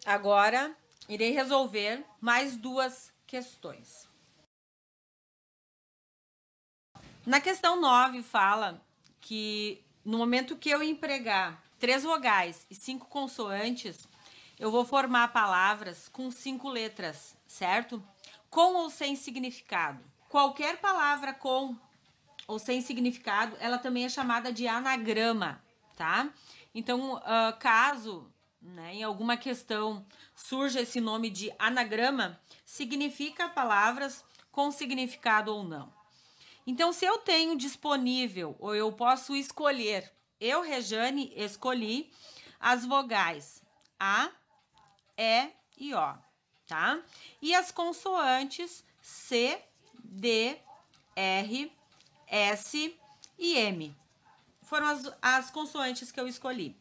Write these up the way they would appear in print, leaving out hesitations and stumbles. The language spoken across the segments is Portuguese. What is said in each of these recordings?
Agora, irei resolver mais duas questões. Na questão 9, fala que no momento que eu empregar 3 vogais e 5 consoantes, eu vou formar palavras com 5 letras, certo? Com ou sem significado. Qualquer palavra com ou sem significado, ela também é chamada de anagrama, tá? Então, caso, né, em alguma questão surja esse nome de anagrama, significa palavras com significado ou não. Então, se eu tenho disponível, ou eu posso escolher, eu, Rejane, escolhi as vogais A, E e O, tá? E as consoantes C, D, R, S e M. Foram as consoantes que eu escolhi.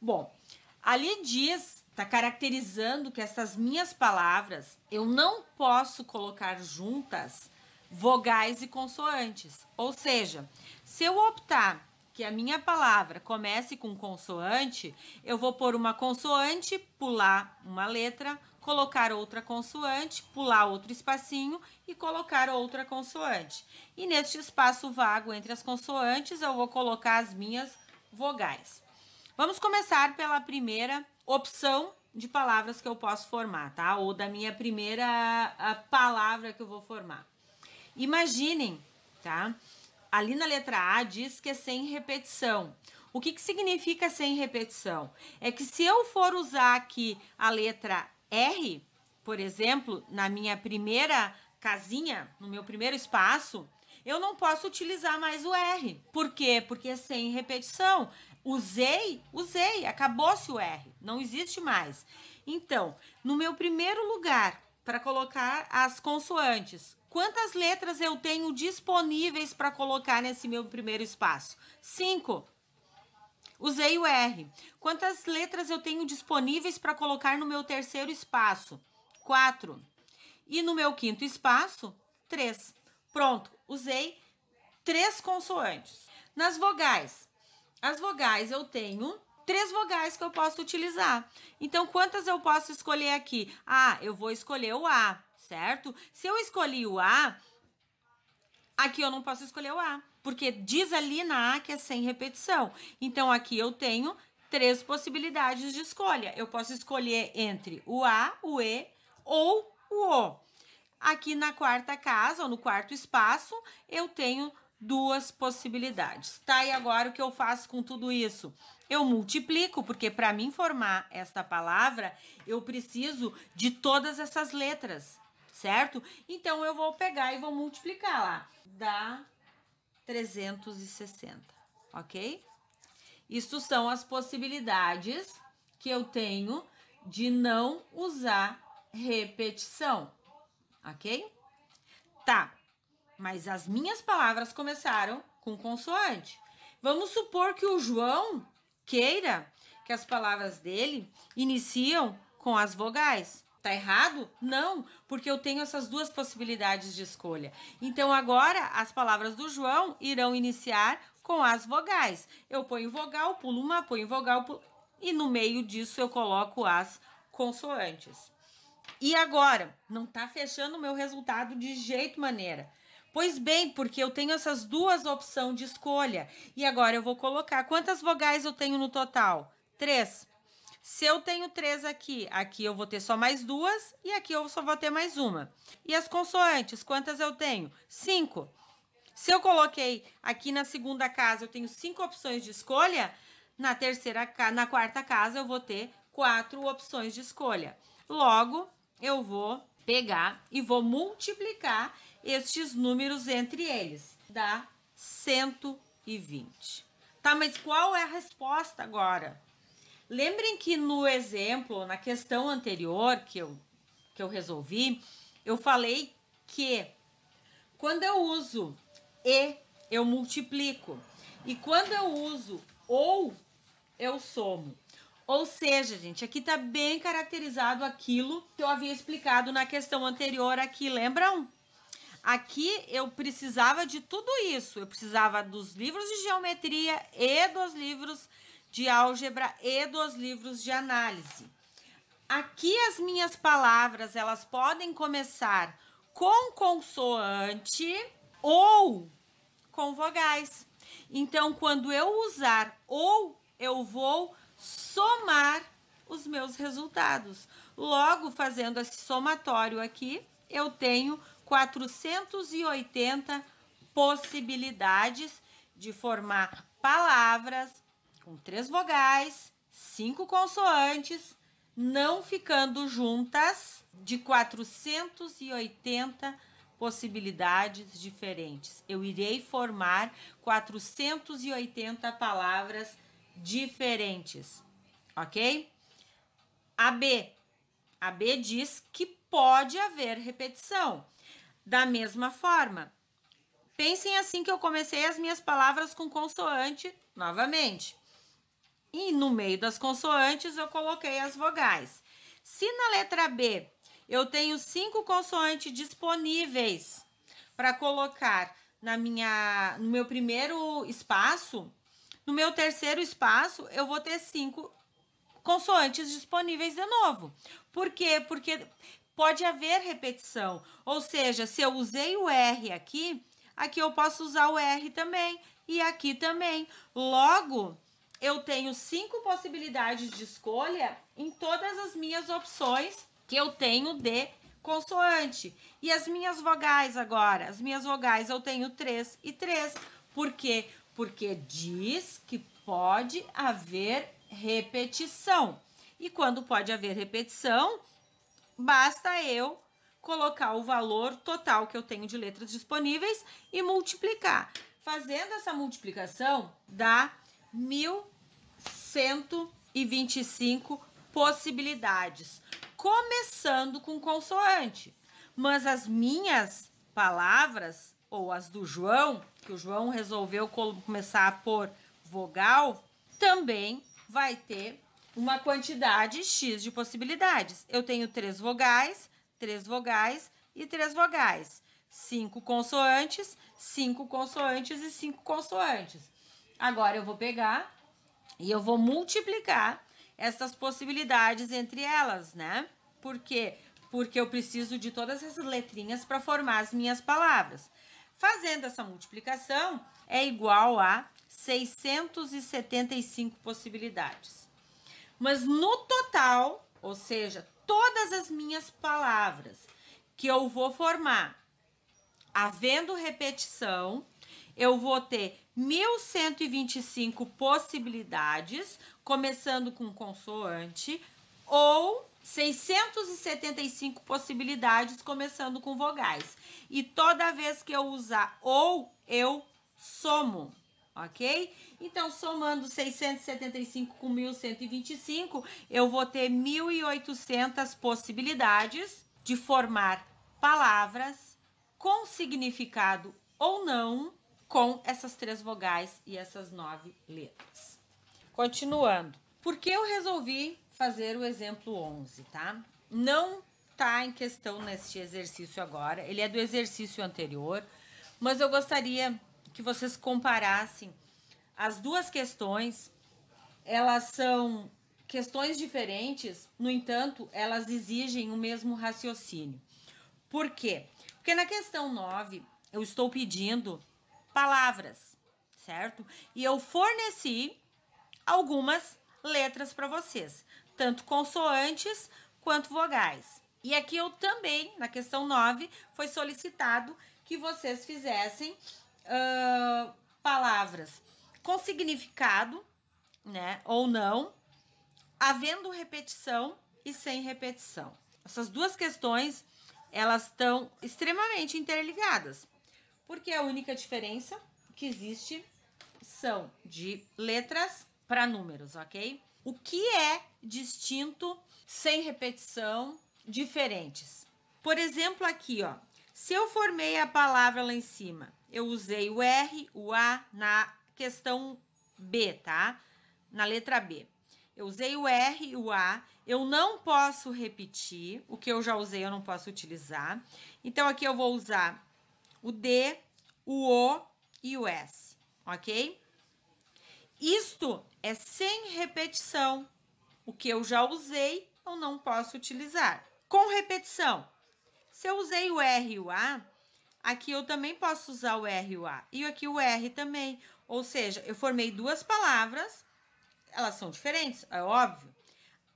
Bom, ali diz, tá caracterizando que essas minhas palavras, eu não posso colocar juntas vogais e consoantes. Ou seja, se eu optar que a minha palavra comece com consoante, eu vou pôr uma consoante, pular uma letra, colocar outra consoante, pular outro espacinho e colocar outra consoante. E neste espaço vago entre as consoantes, eu vou colocar as minhas vogais. Vamos começar pela primeira opção de palavras que eu posso formar, tá? Ou da minha primeira palavra que eu vou formar. Imaginem, tá? Ali na letra A diz que é sem repetição. O que significa sem repetição? É que se eu for usar aqui a letra R, por exemplo, na minha primeira casinha, no meu primeiro espaço, eu não posso utilizar mais o R. Por quê? Porque é sem repetição. Usei, acabou-se o R, não existe mais. Então, no meu primeiro lugar, para colocar as consoantes, quantas letras eu tenho disponíveis para colocar nesse meu primeiro espaço? 5. Usei o R. Quantas letras eu tenho disponíveis para colocar no meu terceiro espaço? 4. E no meu quinto espaço? 3. Pronto, usei 3 consoantes. Nas vogais, as vogais eu tenho 3 vogais que eu posso utilizar. Então, quantas eu posso escolher aqui? Ah, eu vou escolher o A, certo? Se eu escolhi o A, aqui eu não posso escolher o A, porque diz ali na A que é sem repetição. Então, aqui eu tenho 3 possibilidades de escolha. Eu posso escolher entre o A, o E ou o O. Aqui na quarta casa, ou no quarto espaço, eu tenho 2 possibilidades. Tá, e agora o que eu faço com tudo isso? Eu multiplico, porque para mim formar esta palavra, eu preciso de todas essas letras, certo? Então, eu vou pegar e vou multiplicar lá. Dá 360, ok? Isso são as possibilidades que eu tenho de não usar repetição, ok? Tá, mas as minhas palavras começaram com consoante. Vamos supor que o João queira que as palavras dele iniciam com as vogais. Tá errado? Não, porque eu tenho essas 2 possibilidades de escolha. Então, agora, as palavras do João irão iniciar com as vogais. Eu ponho vogal, pulo uma, ponho vogal, pulo... E no meio disso eu coloco as consoantes. E agora, não tá fechando o meu resultado de jeito maneira. Pois bem, porque eu tenho essas 2 opções de escolha. E agora eu vou colocar. Quantas vogais eu tenho no total? 3. Se eu tenho 3 aqui, aqui eu vou ter só mais 2 e aqui eu só vou ter mais uma. E as consoantes, quantas eu tenho? 5. Se eu coloquei aqui na segunda casa, eu tenho 5 opções de escolha, na quarta casa eu vou ter 4 opções de escolha. Logo, eu vou pegar e vou multiplicar estes números entre eles. Dá 120. Tá, mas qual é a resposta agora? Lembrem que no exemplo, na questão anterior que eu resolvi, eu falei que quando eu uso e, eu multiplico. E quando eu uso ou, eu somo. Ou seja, gente, aqui tá bem caracterizado aquilo que eu havia explicado na questão anterior aqui, lembram? Aqui eu precisava de tudo isso. Eu precisava dos livros de geometria e dos livros de álgebra e dos livros de análise. aqui as minhas palavras, elas podem começar com consoante ou com vogais. Então, quando eu usar ou, eu vou somar os meus resultados. Logo, fazendo esse somatório aqui, eu tenho 480 possibilidades de formar palavras com 3 vogais, 5 consoantes, não ficando juntas, de 480 possibilidades diferentes. Eu irei formar 480 palavras diferentes, ok? A B diz que pode haver repetição. Da mesma forma, pensem assim que eu comecei as minhas palavras com consoante novamente. E no meio das consoantes eu coloquei as vogais. Se na letra B eu tenho 5 consoantes disponíveis para colocar no meu primeiro espaço, no meu terceiro espaço eu vou ter 5 consoantes disponíveis de novo. Por quê? Porque pode haver repetição. Ou seja, se eu usei o R aqui eu posso usar o R também e aqui também. Logo, eu tenho 5 possibilidades de escolha em todas as minhas opções que eu tenho de consoante. E as minhas vogais agora? As minhas vogais eu tenho 3 e 3. Por quê? Porque diz que pode haver repetição. E quando pode haver repetição, basta eu colocar o valor total que eu tenho de letras disponíveis e multiplicar. Fazendo essa multiplicação, dá 1.125 possibilidades, começando com consoante. Mas as minhas palavras, ou as do João, que o João resolveu começar por vogal, também vai ter uma quantidade X de possibilidades. Eu tenho 3 vogais, 3 vogais e 3 vogais. 5 consoantes, 5 consoantes e 5 consoantes. Agora eu vou pegar e eu vou multiplicar essas possibilidades entre elas, né? Por quê? Porque eu preciso de todas essas letrinhas para formar as minhas palavras. Fazendo essa multiplicação, é igual a 675 possibilidades. Mas no total, ou seja, todas as minhas palavras que eu vou formar, havendo repetição, eu vou ter 1.125 possibilidades, começando com consoante, ou 675 possibilidades, começando com vogais. E toda vez que eu usar ou, eu somo, ok? Então, somando 675 com 1.125, eu vou ter 1.800 possibilidades de formar palavras com significado ou não, com essas 3 vogais e essas 9 letras. Continuando. Por que eu resolvi fazer o exemplo 11, tá? Não tá em questão neste exercício agora, ele é do exercício anterior, mas eu gostaria que vocês comparassem as duas questões. Elas são questões diferentes, no entanto, elas exigem o mesmo raciocínio. Por quê? Porque na questão 9, eu estou pedindo palavras, certo? E eu forneci algumas letras para vocês, tanto consoantes quanto vogais. E aqui eu também, na questão 9, foi solicitado que vocês fizessem palavras com significado, né, ou não, havendo repetição e sem repetição. Essas duas questões, elas estão extremamente interligadas, porque a única diferença que existe são de letras para números, ok? O que é distinto, sem repetição, diferentes? Por exemplo, aqui, ó, se eu formei a palavra lá em cima, eu usei o R, o A na questão B, tá? Na letra B. Eu usei o R e o A, eu não posso repetir, o que eu já usei eu não posso utilizar. Então, aqui eu vou usar o D, o O e o S, ok? Isto é sem repetição. O que eu já usei, eu não posso utilizar. Com repetição, se eu usei o R e o A, aqui eu também posso usar o R e o A. E aqui o R também. Ou seja, eu formei duas palavras, elas são diferentes, é óbvio.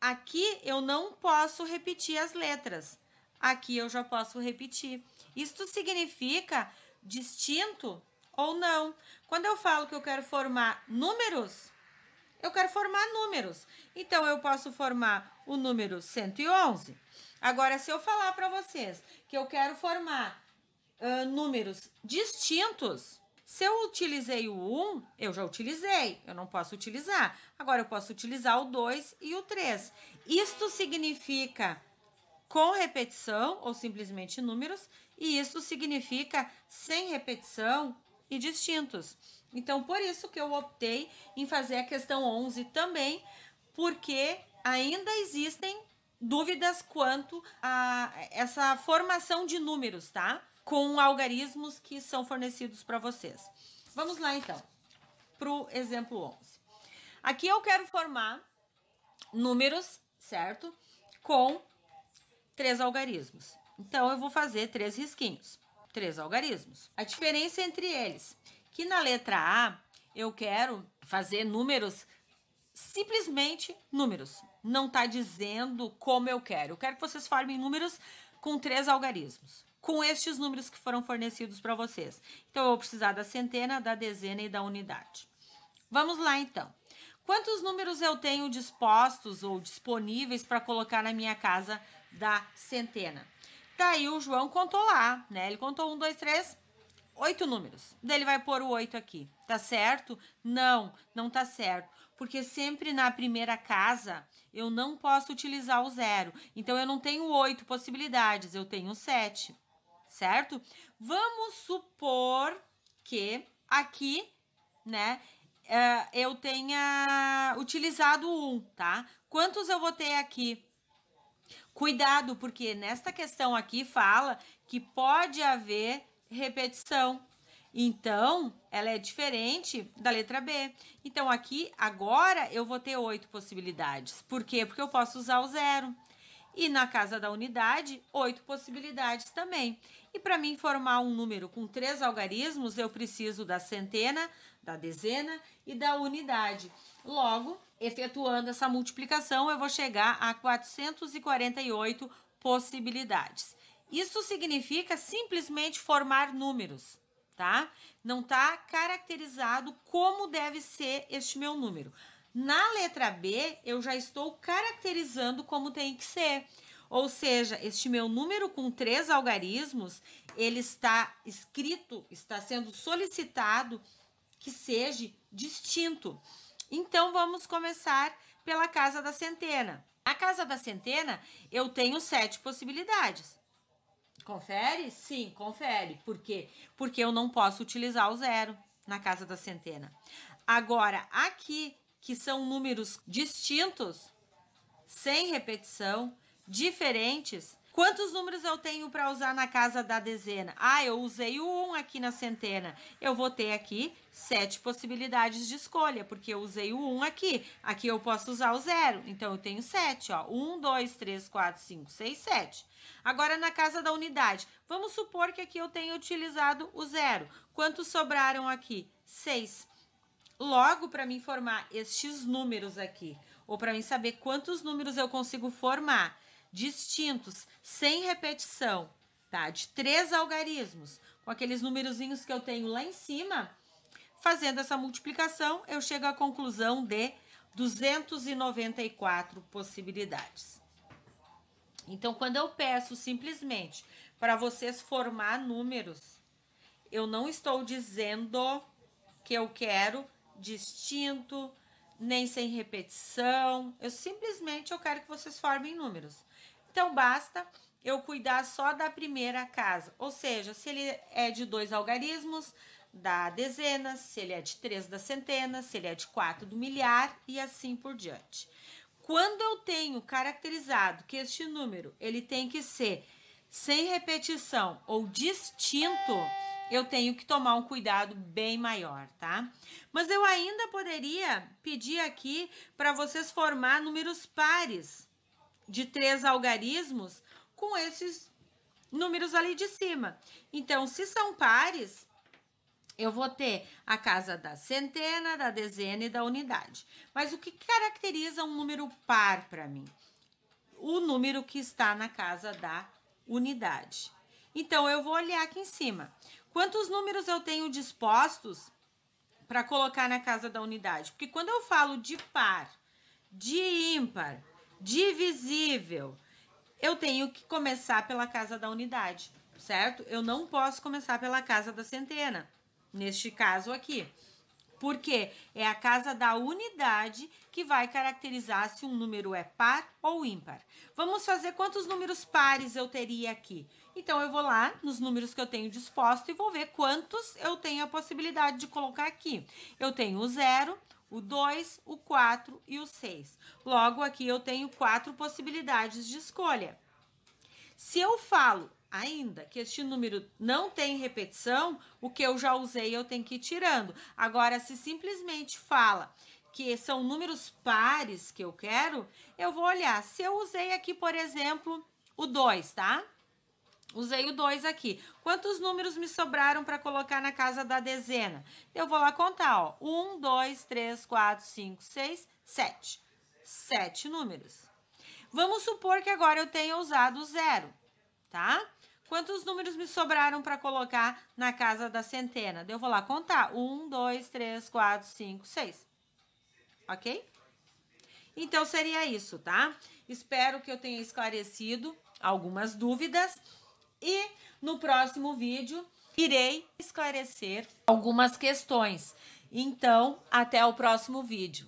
Aqui eu não posso repetir as letras. Aqui eu já posso repetir. Isto significa distinto ou não. Quando eu falo que eu quero formar números, eu quero formar números. Então, eu posso formar o número 111. Agora, se eu falar para vocês que eu quero formar números distintos, se eu utilizei o 1, eu já utilizei, eu não posso utilizar. Agora, eu posso utilizar o 2 e o 3. Isto significa com repetição ou simplesmente números, e isso significa sem repetição e distintos. Então, por isso que eu optei em fazer a questão 11 também, porque ainda existem dúvidas quanto a essa formação de números, tá? Com algarismos que são fornecidos para vocês. Vamos lá, então, para o exemplo 11. Aqui eu quero formar números, certo? Com 3 algarismos. Então, eu vou fazer 3 risquinhos. 3 algarismos. A diferença entre eles, que na letra A, eu quero fazer números, simplesmente números. Não está dizendo como eu quero. Eu quero que vocês formem números com 3 algarismos, com estes números que foram fornecidos para vocês. Então, eu vou precisar da centena, da dezena e da unidade. Vamos lá, então. Quantos números eu tenho dispostos ou disponíveis para colocar na minha casa da centena? Daí o João contou lá, né? Ele contou 1, 2, 3, 8 números. Daí ele vai pôr o 8 aqui. Tá certo? Não, não tá certo. Porque sempre na primeira casa eu não posso utilizar o 0. Então eu não tenho 8 possibilidades, eu tenho 7. Certo? Vamos supor que aqui, né, eu tenha utilizado 1, tá? Quantos eu vou ter aqui? Cuidado, porque nesta questão aqui fala que pode haver repetição. Então, ela é diferente da letra B. Então, aqui, agora, eu vou ter 8 possibilidades. Por quê? Porque eu posso usar o 0. E na casa da unidade, 8 possibilidades também. E para mim formar um número com 3 algarismos, eu preciso da centena, da dezena e da unidade. Logo, efetuando essa multiplicação, eu vou chegar a 448 possibilidades. Isso significa simplesmente formar números, tá? Não está caracterizado como deve ser este meu número. Na letra B, eu já estou caracterizando como tem que ser. Ou seja, este meu número com 3 algarismos, ele está escrito, está sendo solicitado que seja distinto. Então, vamos começar pela casa da centena. A casa da centena, eu tenho 7 possibilidades. Confere? Sim, confere. Por quê? Porque eu não posso utilizar o 0 na casa da centena. Agora, aqui, que são números distintos, sem repetição, diferentes. Quantos números eu tenho para usar na casa da dezena? Ah, eu usei o 1 aqui na centena. Eu vou ter aqui 7 possibilidades de escolha, porque eu usei o 1 aqui. Aqui eu posso usar o 0. Então, eu tenho 7, ó. 1, 2, 3, 4, 5, 6, 7. Agora, na casa da unidade, vamos supor que aqui eu tenha utilizado o 0. Quantos sobraram aqui? 6. Logo, para mim formar estes números aqui, ou para mim saber quantos números eu consigo formar, distintos, sem repetição, tá? De 3 algarismos, com aqueles numerozinhos que eu tenho lá em cima, fazendo essa multiplicação, eu chego à conclusão de 294 possibilidades. Então, quando eu peço simplesmente para vocês formar números, eu não estou dizendo que eu quero distinto, nem sem repetição. Eu quero que vocês formem números. Então, basta eu cuidar só da primeira casa. Ou seja, se ele é de 2 algarismos, da dezena, se ele é de 3 da centena, se ele é de 4 do milhar e assim por diante. Quando eu tenho caracterizado que este número ele tem que ser sem repetição ou distinto, eu tenho que tomar um cuidado bem maior, tá? Mas eu ainda poderia pedir aqui para vocês formar números pares. de 3 algarismos com esses números ali de cima. Então, se são pares, eu vou ter a casa da centena, da dezena e da unidade. Mas o que caracteriza um número par para mim? O número que está na casa da unidade. Então, eu vou olhar aqui em cima. Quantos números eu tenho dispostos para colocar na casa da unidade? Porque quando eu falo de par, de ímpar, divisível, eu tenho que começar pela casa da unidade, certo? Eu não posso começar pela casa da centena, neste caso aqui. Porque é a casa da unidade que vai caracterizar se um número é par ou ímpar. Vamos fazer quantos números pares eu teria aqui. Então, eu vou lá nos números que eu tenho disposto e vou ver quantos eu tenho a possibilidade de colocar aqui. Eu tenho o 0, o 2, o 4 e o 6. Logo, aqui eu tenho 4 possibilidades de escolha. Se eu falo ainda que este número não tem repetição, o que eu já usei eu tenho que ir tirando. Agora, se simplesmente fala que são números pares que eu quero, eu vou olhar. Se eu usei aqui, por exemplo, o 2, tá? Usei o 2 aqui. Quantos números me sobraram para colocar na casa da dezena? Eu vou lá contar, ó. 1, 2, 3, 4, 5, 6, 7. 7 números. Vamos supor que agora eu tenha usado o 0, tá? Quantos números me sobraram para colocar na casa da centena? Eu vou lá contar. 1, 2, 3, 4, 5, 6. Ok? Então, seria isso, tá? Espero que eu tenha esclarecido algumas dúvidas. E no próximo vídeo, irei esclarecer algumas questões. Então, até o próximo vídeo.